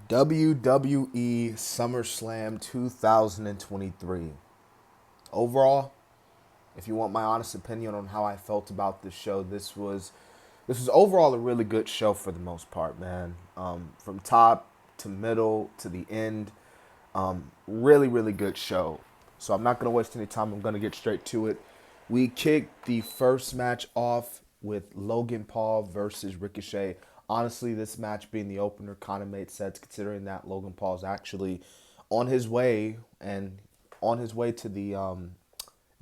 WWE SummerSlam 2023. Overall, if you want my honest opinion on how I felt about this show, this was overall a really good show for the most part, man. From top to middle to the end, really really good show. So I'm not gonna waste any time. I'm gonna get straight to it. We kicked the first match off with Logan Paul versus Ricochet. Honestly, this match being the opener kind of made sense considering that Logan Paul's actually on his way and on his way to the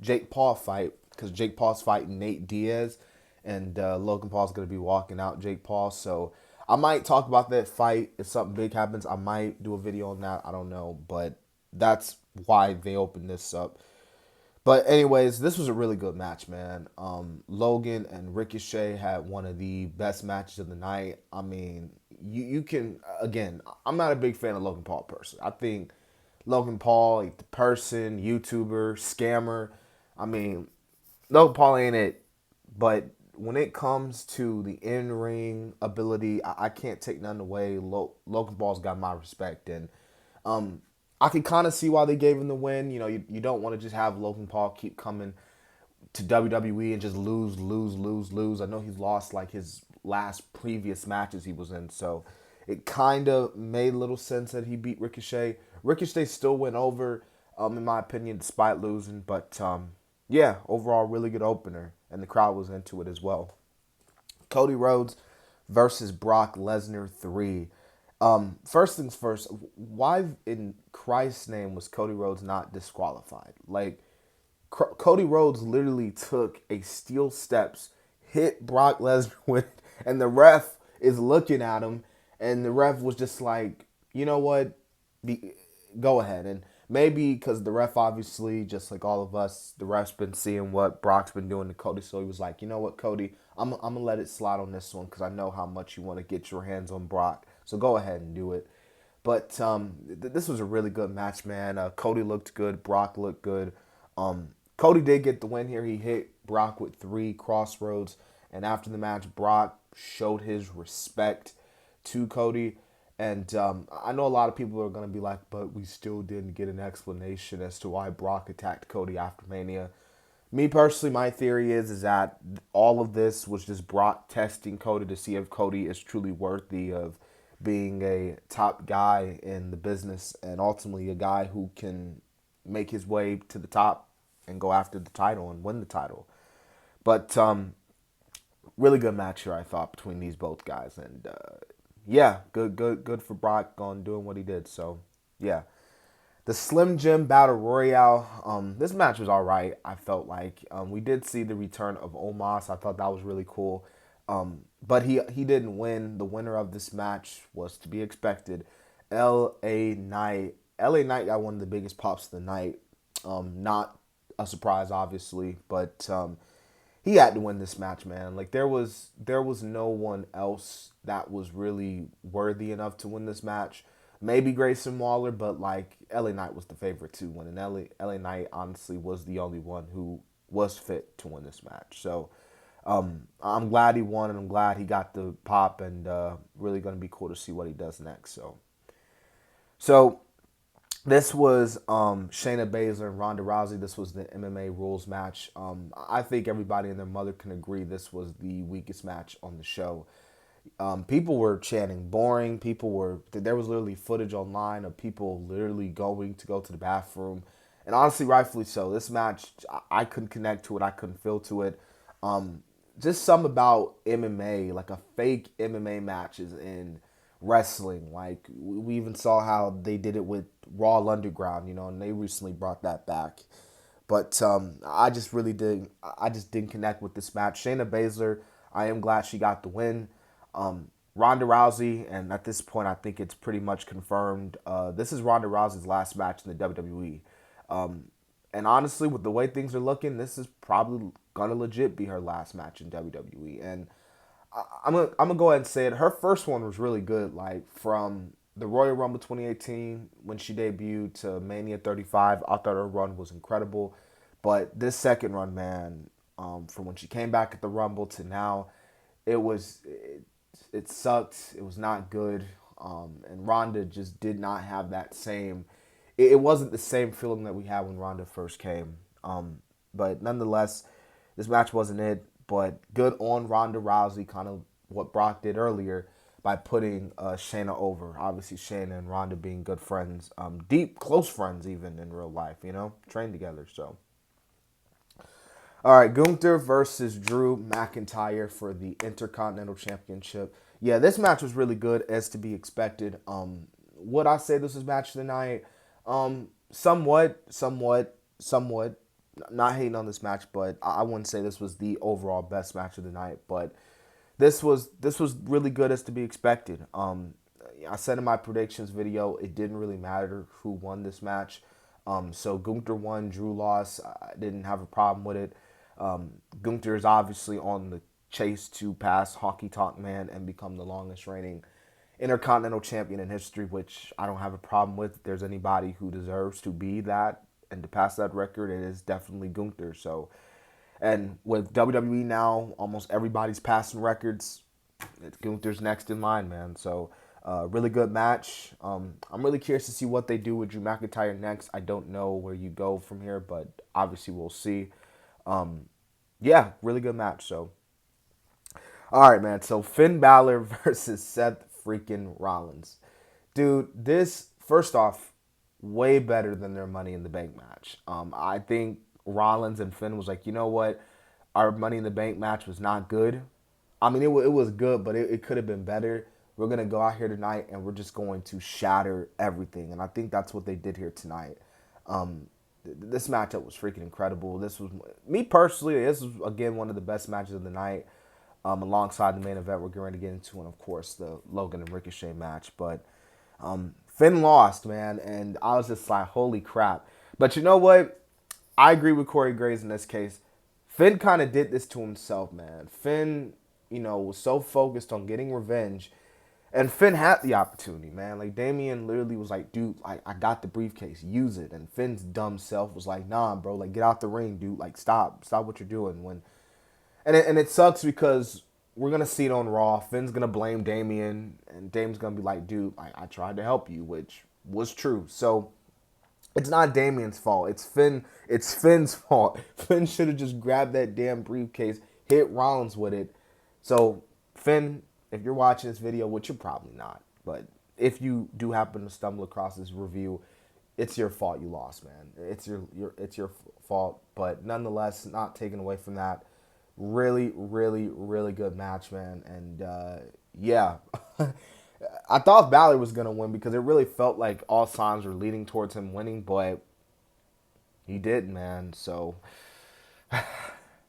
Jake Paul fight because Jake Paul's fighting Nate Diaz and Logan Paul's going to be walking out Jake Paul. So I might talk about that fight if something big happens. I might do a video on that. I don't know, but that's why they opened this up. But anyways, this was a really good match, man. Logan and Ricochet had one of the best matches of the night. I mean, you can again. I'm not a big fan of Logan Paul person. I think Logan Paul, like the person, YouTuber, scammer. I mean, Logan Paul ain't it. But when it comes to the in ring ability, I can't take none away. Logan Paul's got my respect, and um, I can kind of see why they gave him the win. You know, you don't want to just have Logan Paul keep coming to WWE and just lose, lose, lose, lose. I know he's lost like his last previous matches he was in, so it kind of made little sense that he beat Ricochet. Ricochet still went over, in my opinion, despite losing. But yeah, overall, really good opener, and the crowd was into it as well. Cody Rhodes versus Brock Lesnar 3. First things first, why in Christ's name was Cody Rhodes not disqualified? Like, Cody Rhodes literally took a steel steps, hit Brock Lesnar with, and the ref is looking at him, and the ref was just like, you know what, go ahead. And maybe because the ref obviously, just like all of us, the ref's been seeing what Brock's been doing to Cody, so he was like, you know what, Cody, I'm gonna let it slide on this one because I know how much you want to get your hands on Brock, so go ahead and do it. But this was a really good match, man. Cody looked good. Brock looked good. Cody did get the win here. He hit Brock with 3 crossroads. And after the match, Brock showed his respect to Cody. And I know a lot of people are going to be like, but we still didn't get an explanation as to why Brock attacked Cody after Mania. Me personally, my theory is that all of this was just Brock testing Cody to see if Cody is truly worthy of being a top guy in the business and ultimately a guy who can make his way to the top and go after the title and win the title. But really good match here, I thought, between these both guys, and yeah, good for Brock on doing what he did. So yeah, the Slim Jim Battle Royale. This match was all right. I felt like we did see the return of Omos. I thought that was really cool. But he didn't win. The winner of this match was to be expected. L.A. Knight. L.A. Knight got one of the biggest pops of the night. Not a surprise, obviously, but he had to win this match, man. Like there was no one else that was really worthy enough to win this match. Maybe Grayson Waller, but like LA Knight was the favorite to win, and LA Knight honestly was the only one who was fit to win this match. So I'm glad he won, and I'm glad he got the pop, and really going to be cool to see what he does next. So this was Shayna Baszler and Ronda Rousey. This was the MMA rules match. I think everybody and their mother can agree this was the weakest match on the show. People were chanting boring. There was literally footage online of people literally going to go to the bathroom. And honestly, rightfully so. This match, I couldn't connect to it. I couldn't feel to it. Just something about MMA, like a fake MMA matches in wrestling. Like we even saw how they did it with Raw Underground, and they recently brought that back. But I just really did. I just didn't connect with this match. Shayna Baszler, I am glad she got the win. Ronda Rousey, and at this point, I think it's pretty much confirmed. This is Ronda Rousey's last match in the WWE. And honestly, with the way things are looking, this is probably gonna legit be her last match in WWE. And I'm gonna go ahead and say it. Her first one was really good. Like from the Royal Rumble 2018 when she debuted to Mania 35, I thought her run was incredible. But this second run, man, from when she came back at the Rumble to now, it was it sucked. It was not good. And Ronda just did not have that same. It wasn't the same feeling that we had when Ronda first came. But nonetheless, this match wasn't it. But good on Ronda Rousey, kind of what Brock did earlier by putting Shayna over. Obviously, Shayna and Ronda being good friends, deep, close friends even in real life, trained together. So, all right, Gunther versus Drew McIntyre for the Intercontinental Championship. Yeah, this match was really good, as to be expected. Would I say this was match of the night? Somewhat. Not hating on this match, but I wouldn't say this was the overall best match of the night. But this was really good, as to be expected. I said in my predictions video, it didn't really matter who won this match. So Gunther won, Drew lost. I didn't have a problem with it. Gunther is obviously on the chase to pass Hockey Talk Man and become the longest reigning Intercontinental Champion in history, which I don't have a problem with. If there's anybody who deserves to be that and to pass that record, it is definitely Gunther. So, and with WWE now, almost everybody's passing records. Gunther's next in line, man. So, really good match. I'm really curious to see what they do with Drew McIntyre next. I don't know where you go from here, but obviously we'll see. Yeah, really good match. So, all right, man. So Finn Balor versus Seth freaking Rollins. Dude, this, first off, way better than their Money in the Bank match. I think Rollins and Finn was like, you know what? Our Money in the Bank match was not good. I mean, it was good, but it could have been better. We're going to go out here tonight, and we're just going to shatter everything. And I think that's what they did here tonight. This matchup was freaking incredible. This was, me personally, this was, again, one of the best matches of the night, alongside the main event we're going to get into, and, of course, the Logan and Ricochet match. But Finn lost, man, and I was just like, holy crap. But you know what? I agree with Corey Graves in this case. Finn kind of did this to himself, man. Finn, was so focused on getting revenge. And Finn had the opportunity, man. Like, Damian literally was like, dude, I got the briefcase. Use it. And Finn's dumb self was like, nah, bro. Like, get out the ring, dude. Like, stop. Stop what you're doing. And it sucks because we're going to see it on Raw. Finn's going to blame Damian. And Damian's going to be like, dude, I tried to help you, which was true. So, it's not Damian's fault. It's Finn's fault. Finn should have just grabbed that damn briefcase, hit Rollins with it. So, Finn, if you're watching this video, which you're probably not, but if you do happen to stumble across this review, it's your fault you lost, man. It's your fault, but nonetheless, not taken away from that. Really, really, really good match, man. And yeah, I thought Balor was gonna win because it really felt like all signs were leading towards him winning, but he didn't, man. So,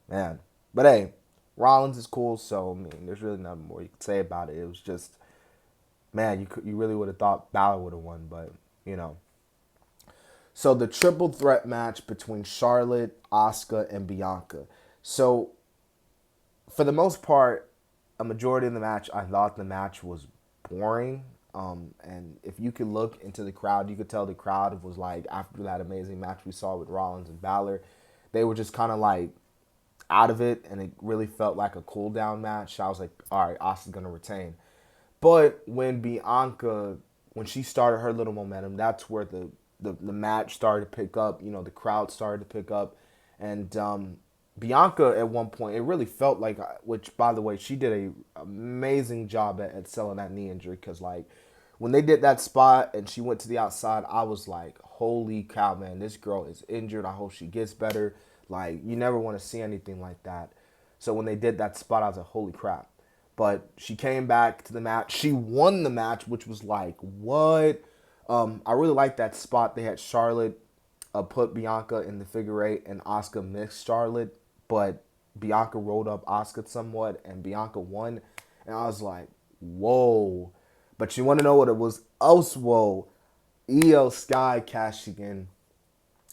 man, but hey. Rollins is cool, so, I mean, there's really nothing more you could say about it. It was just, man, you really would have thought Balor would have won, but, So, the triple threat match between Charlotte, Asuka, and Bianca. So, for the most part, a majority of the match, I thought the match was boring. And if you could look into the crowd, you could tell the crowd was like, after that amazing match we saw with Rollins and Balor, they were just kind of like, out of it, and it really felt like a cool down match. I was like, all right, Asuka's gonna retain. But when Bianca, when she started her little momentum, that's where the match started to pick up. The crowd started to pick up, and Bianca at one point, it really felt like, which by the way, she did a amazing job at selling that knee injury, because like when they did that spot and she went to the outside, I was like, holy cow, man, this girl is injured. I hope she gets better. Like, you never want to see anything like that. So when they did that spot, I was like, holy crap. But she came back to the match. She won the match, which was like, what? I really liked that spot. They had Charlotte put Bianca in the figure eight, and Asuka missed Charlotte. But Bianca rolled up Asuka somewhat, and Bianca won. And I was like, whoa. But you want to know what it was? Else, whoa. Io Sky cashing in.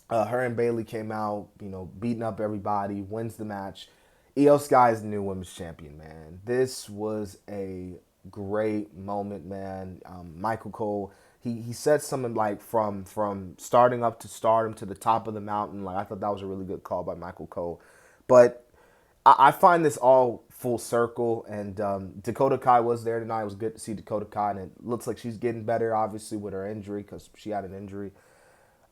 Her and Bayley came out, beating up everybody, wins the match. Io Sky is the new women's champion, man. This was a great moment, man. Michael Cole, he said something like from starting up to stardom to the top of the mountain. Like, I thought that was a really good call by Michael Cole. But I find this all full circle. And Dakota Kai was there tonight. It was good to see Dakota Kai, and it looks like she's getting better, obviously, with her injury because she had an injury.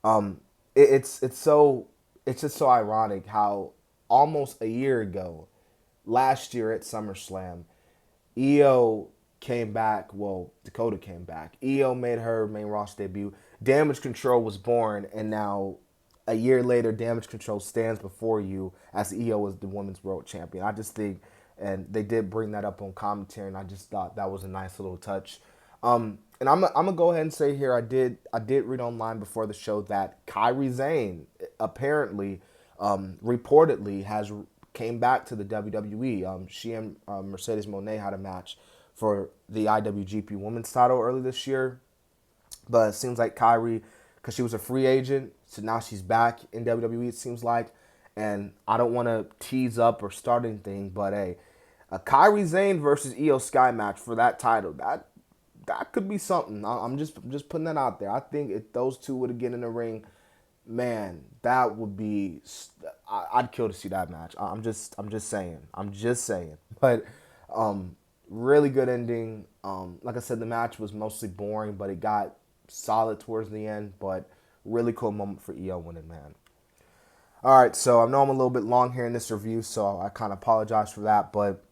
Um, it's just so ironic how almost a year ago, last year at SummerSlam, Io came back. Well, Dakota came back. Io made her main roster debut. Damage Control was born, and now a year later, Damage Control stands before you as Io is the women's world champion. I just think, and they did bring that up on commentary, and I just thought that was a nice little touch. And I'm gonna go ahead and say here, I did read online before the show that Kairi Sane apparently, reportedly has came back to the WWE. She and Mercedes Moné had a match for the IWGP Women's title early this year, but it seems like Kairi, because she was a free agent, so now she's back in WWE. It seems like, and I don't want to tease up or start anything, but hey, a Kairi Sane versus Io Sky match for that title, that could be something. I'm just putting that out there. I think if those two would get in the ring, man, that would be. I'd kill to see that match. I'm just saying. I'm just saying. But really good ending. Like I said, the match was mostly boring, but it got solid towards the end. But really cool moment for Io winning, man. All right, so I know I'm a little bit long here in this review, so I kind of apologize for that, but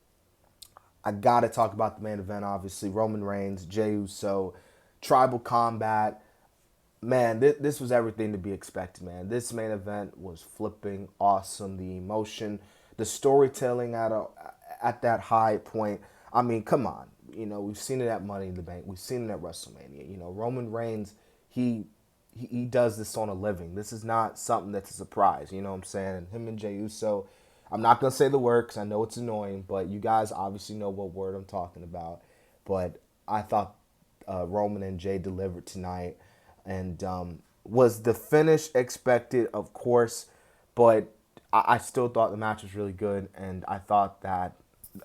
I got to talk about the main event, obviously. Roman Reigns, Jey Uso, Tribal Combat. Man, this was everything to be expected, man. This main event was flipping awesome. The emotion, the storytelling at that high point. I mean, come on. You know, we've seen it at Money in the Bank. We've seen it at WrestleMania. You know, Roman Reigns, he does this on a living. This is not something that's a surprise. You know what I'm saying? And him and Jey Uso, I'm not going to say the word because I know it's annoying, but you guys obviously know what word I'm talking about. But I thought Roman and Jey delivered tonight. And was the finish expected? Of course. But I still thought the match was really good. And I thought that,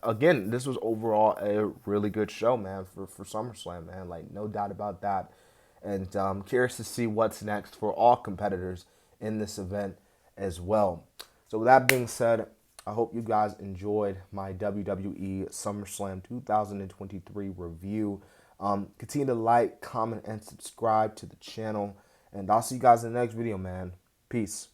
again, this was overall a really good show, man, for SummerSlam, man. Like, no doubt about that. And curious to see what's next for all competitors in this event as well. So with that being said, I hope you guys enjoyed my WWE SummerSlam 2023 review. Continue to like, comment, and subscribe to the channel. And I'll see you guys in the next video, man. Peace.